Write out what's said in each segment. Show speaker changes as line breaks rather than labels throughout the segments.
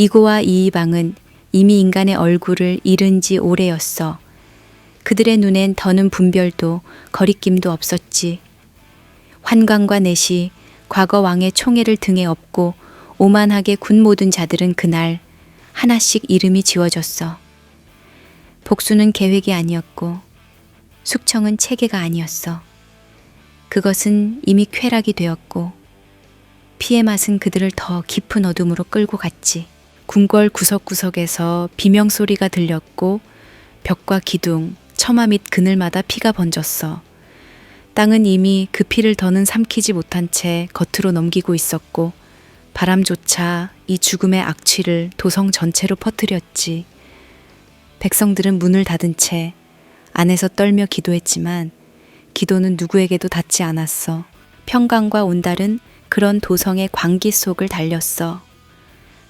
이고와 이이방은 이미 인간의 얼굴을 잃은 지 오래였어. 그들의 눈엔 더는 분별도 거리낌도 없었지. 환관과 넷이 과거 왕의 총애를 등에 업고 오만하게 군 모든 자들은 그날 하나씩 이름이 지워졌어. 복수는 계획이 아니었고 숙청은 체계가 아니었어. 그것은 이미 쾌락이 되었고 피의 맛은 그들을 더 깊은 어둠으로 끌고 갔지. 궁궐 구석구석에서 비명소리가 들렸고 벽과 기둥, 처마 및 그늘마다 피가 번졌어. 땅은 이미 그 피를 더는 삼키지 못한 채 겉으로 넘기고 있었고 바람조차 이 죽음의 악취를 도성 전체로 퍼뜨렸지. 백성들은 문을 닫은 채 안에서 떨며 기도했지만 기도는 누구에게도 닿지 않았어. 평강과 온달은 그런 도성의 광기 속을 달렸어.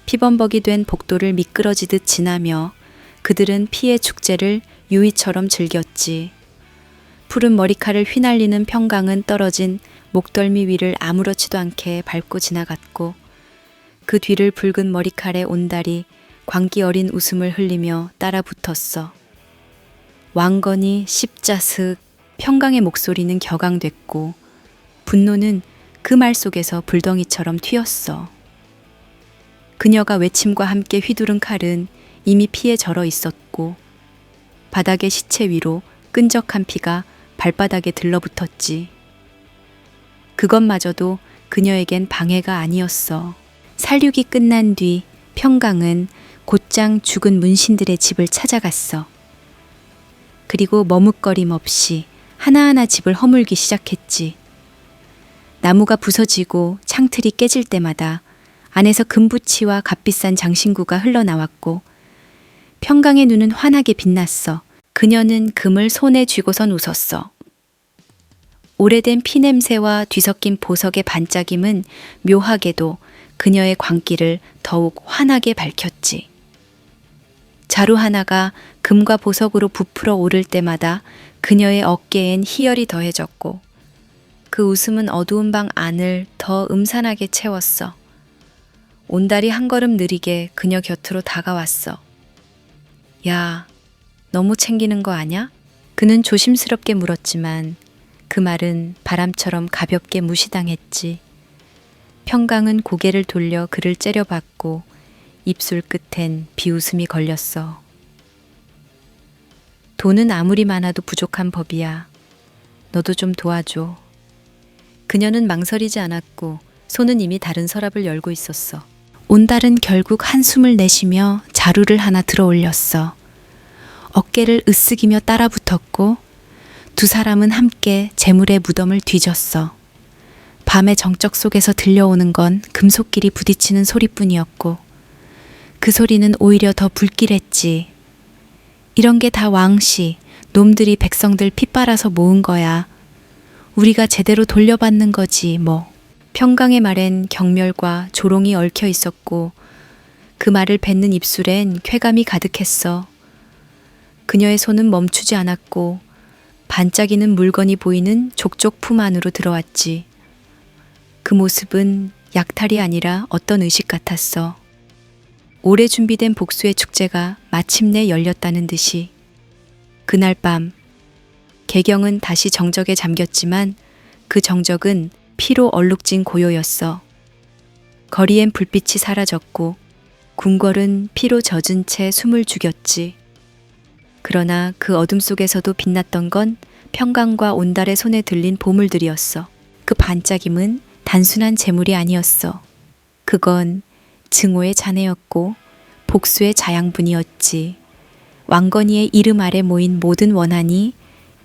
피범벅이 된 복도를 미끄러지듯 지나며 그들은 피의 축제를 유의처럼 즐겼지. 푸른 머리칼을 휘날리는 평강은 떨어진 목덜미 위를 아무렇지도 않게 밟고 지나갔고 그 뒤를 붉은 머리칼의 온달이 광기 어린 웃음을 흘리며 따라 붙었어. 왕건이 십자슥 평강의 목소리는 격앙됐고 분노는 그 말 속에서 불덩이처럼 튀었어. 그녀가 외침과 함께 휘두른 칼은 이미 피에 절어 있었고 바닥의 시체 위로 끈적한 피가 발바닥에 들러붙었지. 그것마저도 그녀에겐 방해가 아니었어. 살육이 끝난 뒤 평강은 곧장 죽은 문신들의 집을 찾아갔어. 그리고 머뭇거림 없이 하나하나 집을 허물기 시작했지. 나무가 부서지고 창틀이 깨질 때마다 안에서 금부치와 값비싼 장신구가 흘러나왔고 평강의 눈은 환하게 빛났어. 그녀는 금을 손에 쥐고선 웃었어. 오래된 피냄새와 뒤섞인 보석의 반짝임은 묘하게도 그녀의 광기를 더욱 환하게 밝혔지. 자루 하나가 금과 보석으로 부풀어 오를 때마다 그녀의 어깨엔 희열이 더해졌고 그 웃음은 어두운 방 안을 더 음산하게 채웠어. 온달이 한 걸음 느리게 그녀 곁으로 다가왔어. 야, 너무 챙기는 거 아냐? 그는 조심스럽게 물었지만 그 말은 바람처럼 가볍게 무시당했지. 평강은 고개를 돌려 그를 째려봤고 입술 끝엔 비웃음이 걸렸어. 돈은 아무리 많아도 부족한 법이야. 너도 좀 도와줘. 그녀는 망설이지 않았고 손은 이미 다른 서랍을 열고 있었어. 온달은 결국 한숨을 내쉬며 자루를 하나 들어 올렸어. 어깨를 으쓱이며 따라붙었고 두 사람은 함께 재물의 무덤을 뒤졌어. 밤의 정적 속에서 들려오는 건 금속끼리 부딪히는 소리뿐이었고 그 소리는 오히려 더 불길했지. 이런 게 다 왕씨, 놈들이 백성들 피 빨아서 모은 거야. 우리가 제대로 돌려받는 거지 뭐. 평강의 말엔 경멸과 조롱이 얽혀 있었고 그 말을 뱉는 입술엔 쾌감이 가득했어. 그녀의 손은 멈추지 않았고 반짝이는 물건이 보이는 족족 품 안으로 들어왔지. 그 모습은 약탈이 아니라 어떤 의식 같았어. 오래 준비된 복수의 축제가 마침내 열렸다는 듯이. 그날 밤 개경은 다시 정적에 잠겼지만 그 정적은 피로 얼룩진 고요였어. 거리엔 불빛이 사라졌고 궁궐은 피로 젖은 채 숨을 죽였지. 그러나 그 어둠 속에서도 빛났던 건 평강과 온달의 손에 들린 보물들이었어. 그 반짝임은 단순한 재물이 아니었어. 그건 증오의 잔해였고 복수의 자양분이었지. 왕건이의 이름 아래 모인 모든 원한이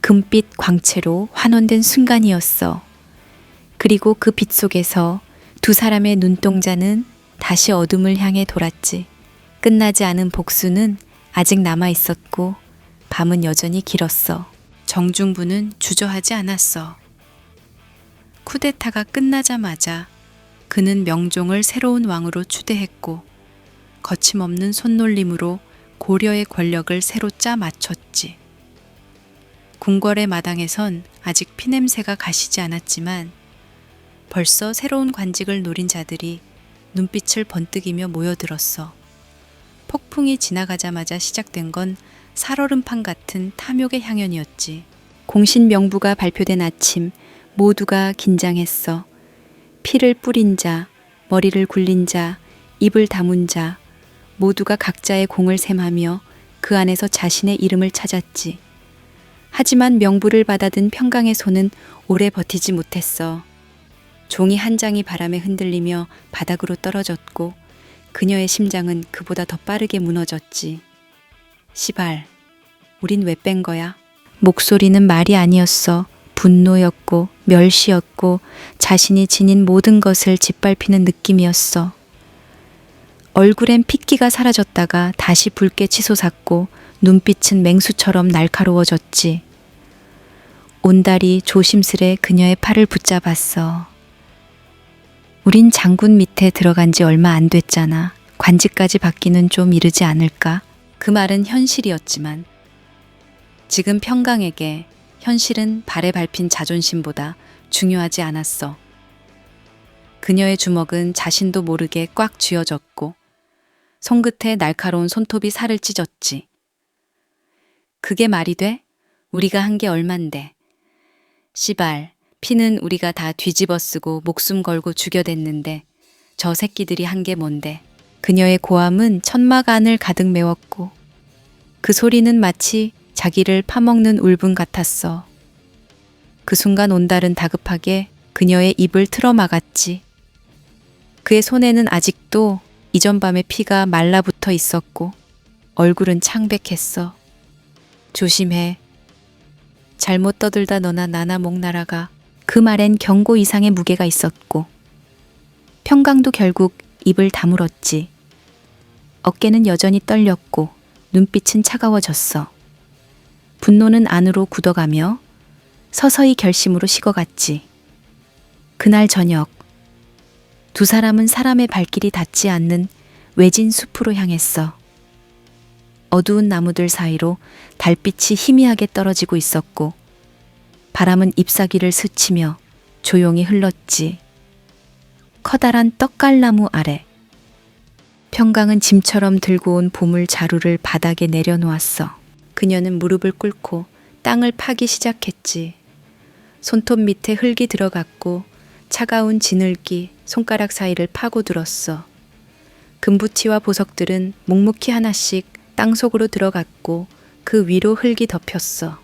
금빛 광채로 환원된 순간이었어. 그리고 그 빛 속에서 두 사람의 눈동자는 다시 어둠을 향해 돌았지. 끝나지 않은 복수는 아직 남아 있었고 밤은 여전히 길었어. 정중부는 주저하지 않았어. 쿠데타가 끝나자마자 그는 명종을 새로운 왕으로 추대했고 거침없는 손놀림으로 고려의 권력을 새로 짜 맞췄지. 궁궐의 마당에선 아직 피냄새가 가시지 않았지만 벌써 새로운 관직을 노린 자들이 눈빛을 번뜩이며 모여들었어. 폭풍이 지나가자마자 시작된 건 살얼음판 같은 탐욕의 향연이었지. 공신 명부가 발표된 아침, 모두가 긴장했어. 피를 뿌린 자, 머리를 굴린 자, 입을 다문 자, 모두가 각자의 공을 셈하며 그 안에서 자신의 이름을 찾았지. 하지만 명부를 받아든 평강의 손은 오래 버티지 못했어. 종이 한 장이 바람에 흔들리며 바닥으로 떨어졌고 그녀의 심장은 그보다 더 빠르게 무너졌지. 시발, 우린 왜 뺀 거야? 목소리는 말이 아니었어. 분노였고 멸시였고 자신이 지닌 모든 것을 짓밟히는 느낌이었어. 얼굴엔 핏기가 사라졌다가 다시 붉게 치솟았고 눈빛은 맹수처럼 날카로워졌지. 온달이 조심스레 그녀의 팔을 붙잡았어. 우린 장군 밑에 들어간 지 얼마 안 됐잖아. 관직까지 받기는 좀 이르지 않을까? 그 말은 현실이었지만 지금 평강에게 현실은 발에 밟힌 자존심보다 중요하지 않았어. 그녀의 주먹은 자신도 모르게 꽉 쥐어졌고 손끝에 날카로운 손톱이 살을 찢었지. 그게 말이 돼? 우리가 한 게 얼만데. 씨발, 피는 우리가 다 뒤집어 쓰고 목숨 걸고 죽여댔는데 저 새끼들이 한 게 뭔데. 그녀의 고함은 천막 안을 가득 메웠고 그 소리는 마치 자기를 파먹는 울분 같았어. 그 순간 온달은 다급하게 그녀의 입을 틀어막았지. 그의 손에는 아직도 이전 밤의 피가 말라붙어 있었고 얼굴은 창백했어. 조심해. 잘못 떠들다 너나 나나 목 날아가. 그 말엔 경고 이상의 무게가 있었고 평강도 결국 입을 다물었지. 어깨는 여전히 떨렸고 눈빛은 차가워졌어. 분노는 안으로 굳어가며 서서히 결심으로 식어갔지. 그날 저녁 두 사람은 사람의 발길이 닿지 않는 외진 숲으로 향했어. 어두운 나무들 사이로 달빛이 희미하게 떨어지고 있었고 바람은 잎사귀를 스치며 조용히 흘렀지. 커다란 떡갈나무 아래 평강은 짐처럼 들고 온 보물 자루를 바닥에 내려놓았어. 그녀는 무릎을 꿇고 땅을 파기 시작했지. 손톱 밑에 흙이 들어갔고 차가운 지늘기 손가락 사이를 파고들었어. 금부치와 보석들은 묵묵히 하나씩 땅속으로 들어갔고 그 위로 흙이 덮였어.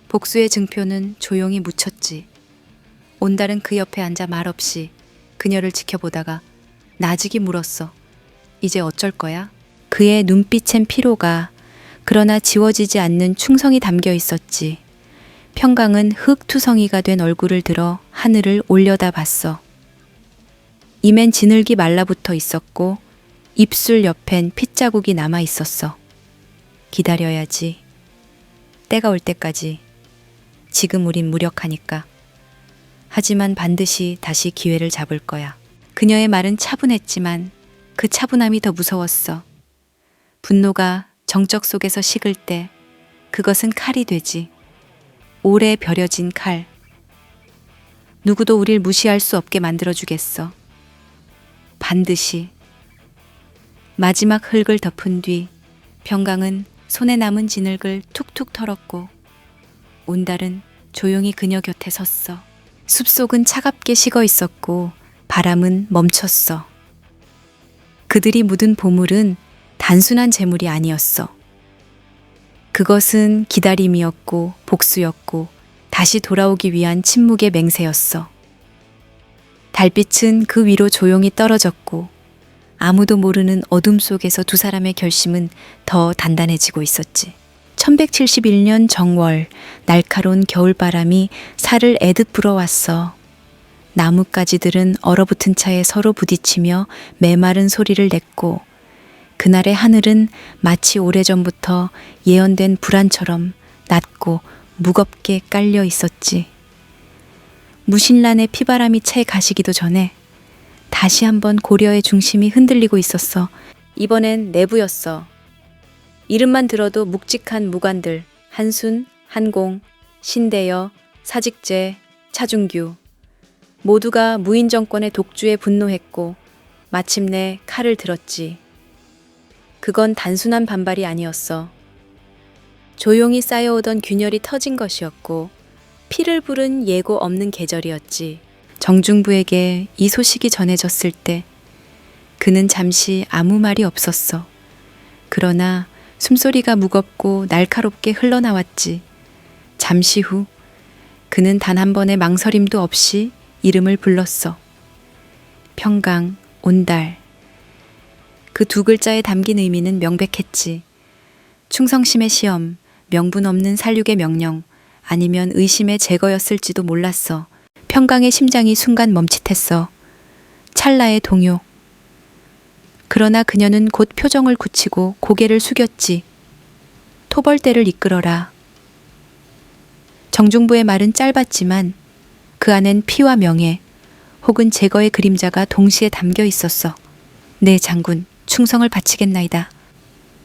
복수의 증표는 조용히 묻혔지. 온달은 그 옆에 앉아 말없이 그녀를 지켜보다가 나직이 물었어. 이제 어쩔 거야? 그의 눈빛엔 피로가 그러나 지워지지 않는 충성이 담겨 있었지. 평강은 흙투성이가 된 얼굴을 들어 하늘을 올려다 봤어. 입엔 지늘기 말라붙어 있었고 입술 옆엔 핏자국이 남아 있었어. 기다려야지. 때가 올 때까지. 지금 우린 무력하니까. 하지만 반드시 다시 기회를 잡을 거야. 그녀의 말은 차분했지만 그 차분함이 더 무서웠어. 분노가 정적 속에서 식을 때 그것은 칼이 되지. 오래 벼려진 칼. 누구도 우릴 무시할 수 없게 만들어주겠어. 반드시. 마지막 흙을 덮은 뒤 평강은 손에 남은 진흙을 툭툭 털었고 온달은 조용히 그녀 곁에 섰어. 숲속은 차갑게 식어 있었고 바람은 멈췄어. 그들이 묻은 보물은 단순한 재물이 아니었어. 그것은 기다림이었고 복수였고 다시 돌아오기 위한 침묵의 맹세였어. 달빛은 그 위로 조용히 떨어졌고 아무도 모르는 어둠 속에서 두 사람의 결심은 더 단단해지고 있었지. 1171년 정월, 날카로운 겨울바람이 살을 애듯 불어왔어. 나뭇가지들은 얼어붙은 차에 서로 부딪히며 메마른 소리를 냈고 그날의 하늘은 마치 오래전부터 예언된 불안처럼 낮고 무겁게 깔려 있었지. 무신란의 피바람이 채 가시기도 전에 다시 한번 고려의 중심이 흔들리고 있었어. 이번엔 내부였어. 이름만 들어도 묵직한 무관들, 한순, 한공, 신대여, 사직제, 차중규 모두가 무인 정권의 독주에 분노했고 마침내 칼을 들었지. 그건 단순한 반발이 아니었어. 조용히 쌓여오던 균열이 터진 것이었고 피를 부른 예고 없는 계절이었지. 정중부에게 이 소식이 전해졌을 때 그는 잠시 아무 말이 없었어. 그러나 숨소리가 무겁고 날카롭게 흘러나왔지. 잠시 후 그는 단 한 번의 망설임도 없이 이름을 불렀어. 평강, 온달. 그 두 글자에 담긴 의미는 명백했지. 충성심의 시험, 명분 없는 살육의 명령, 아니면 의심의 제거였을지도 몰랐어. 평강의 심장이 순간 멈칫했어. 찰나의 동요. 그러나 그녀는 곧 표정을 굳히고 고개를 숙였지. 토벌대를 이끌어라. 정중부의 말은 짧았지만 그 안엔 피와 명예, 혹은 제거의 그림자가 동시에 담겨 있었어. 네, 장군, 충성을 바치겠나이다.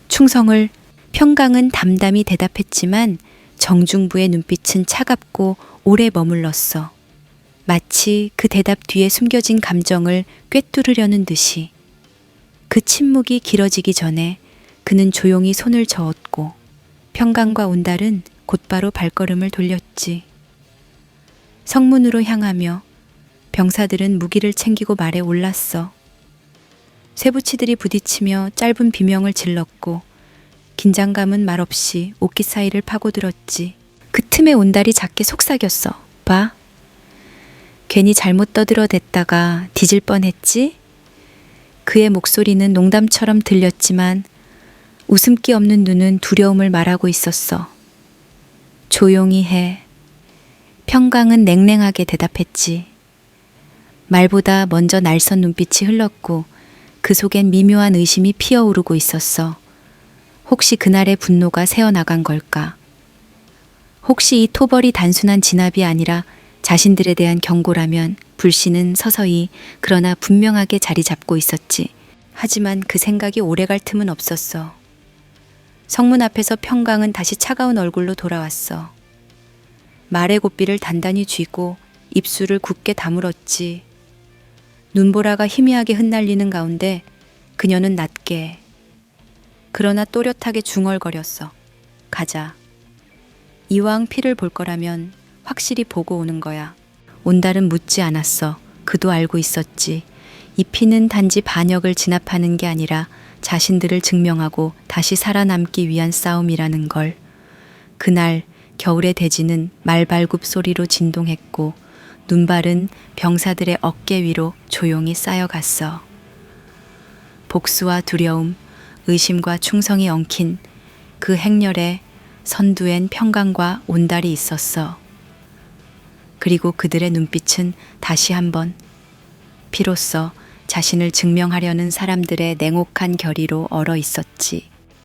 충성을. 평강은 담담히 대답했지만 정중부의 눈빛은 차갑고 오래 머물렀어. 마치 그 대답 뒤에 숨겨진 감정을 꿰뚫으려는 듯이. 그 침묵이 길어지기 전에 그는 조용히 손을 저었고 평강과 온달은 곧바로 발걸음을 돌렸지. 성문으로 향하며 병사들은 무기를 챙기고 말에 올랐어. 쇠붙이들이 부딪히며 짧은 비명을 질렀고 긴장감은 말없이 옷깃 사이를 파고들었지. 그 틈에 온달이 작게 속삭였어. 봐. 괜히 잘못 떠들어댔다가 뒤질 뻔했지? 그의 목소리는 농담처럼 들렸지만 웃음기 없는 눈은 두려움을 말하고 있었어. 조용히 해. 평강은 냉랭하게 대답했지. 말보다 먼저 날선 눈빛이 흘렀고 그 속엔 미묘한 의심이 피어오르고 있었어. 혹시 그날의 분노가 새어나간 걸까? 혹시 이 토벌이 단순한 진압이 아니라 자신들에 대한 경고라면 불씨는 서서히 그러나 분명하게 자리 잡고 있었지. 하지만 그 생각이 오래갈 틈은 없었어. 성문 앞에서 평강은 다시 차가운 얼굴로 돌아왔어. 말의 고삐를 단단히 쥐고 입술을 굳게 다물었지. 눈보라가 희미하게 흩날리는 가운데 그녀는 낮게 그러나 또렷하게 중얼거렸어. 가자. 이왕 피를 볼 거라면 확실히 보고 오는 거야. 온달은 묻지 않았어. 그도 알고 있었지. 이 피는 단지 반역을 진압하는 게 아니라 자신들을 증명하고 다시 살아남기 위한 싸움이라는 걸. 그날 겨울의 대지는 말발굽 소리로 진동했고 눈발은 병사들의 어깨 위로 조용히 쌓여갔어. 복수와 두려움, 의심과 충성이 엉킨 그 행렬에 선두엔 평강과 온달이 있었어. 그리고 그들의 눈빛은 다시 한번 피로써 자신을 증명하려는 사람들의 냉혹한 결의로 얼어 있었지.